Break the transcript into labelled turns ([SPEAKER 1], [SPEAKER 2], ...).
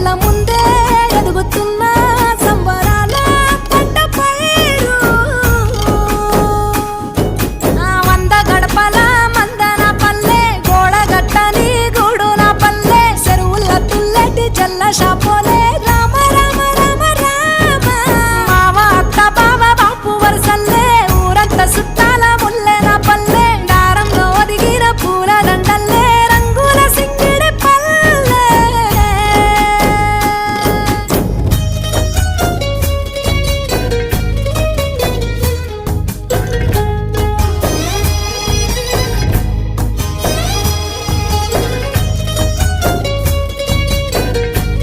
[SPEAKER 1] కళ్ళ ముందే ఎదుగుతున్న సంబరాల పంట పైరు వంద గడపల మందన పల్లె గోడ గట్టని గూడు నా పల్లె చెరువుల తుల్లటి జల్ల షాపోలే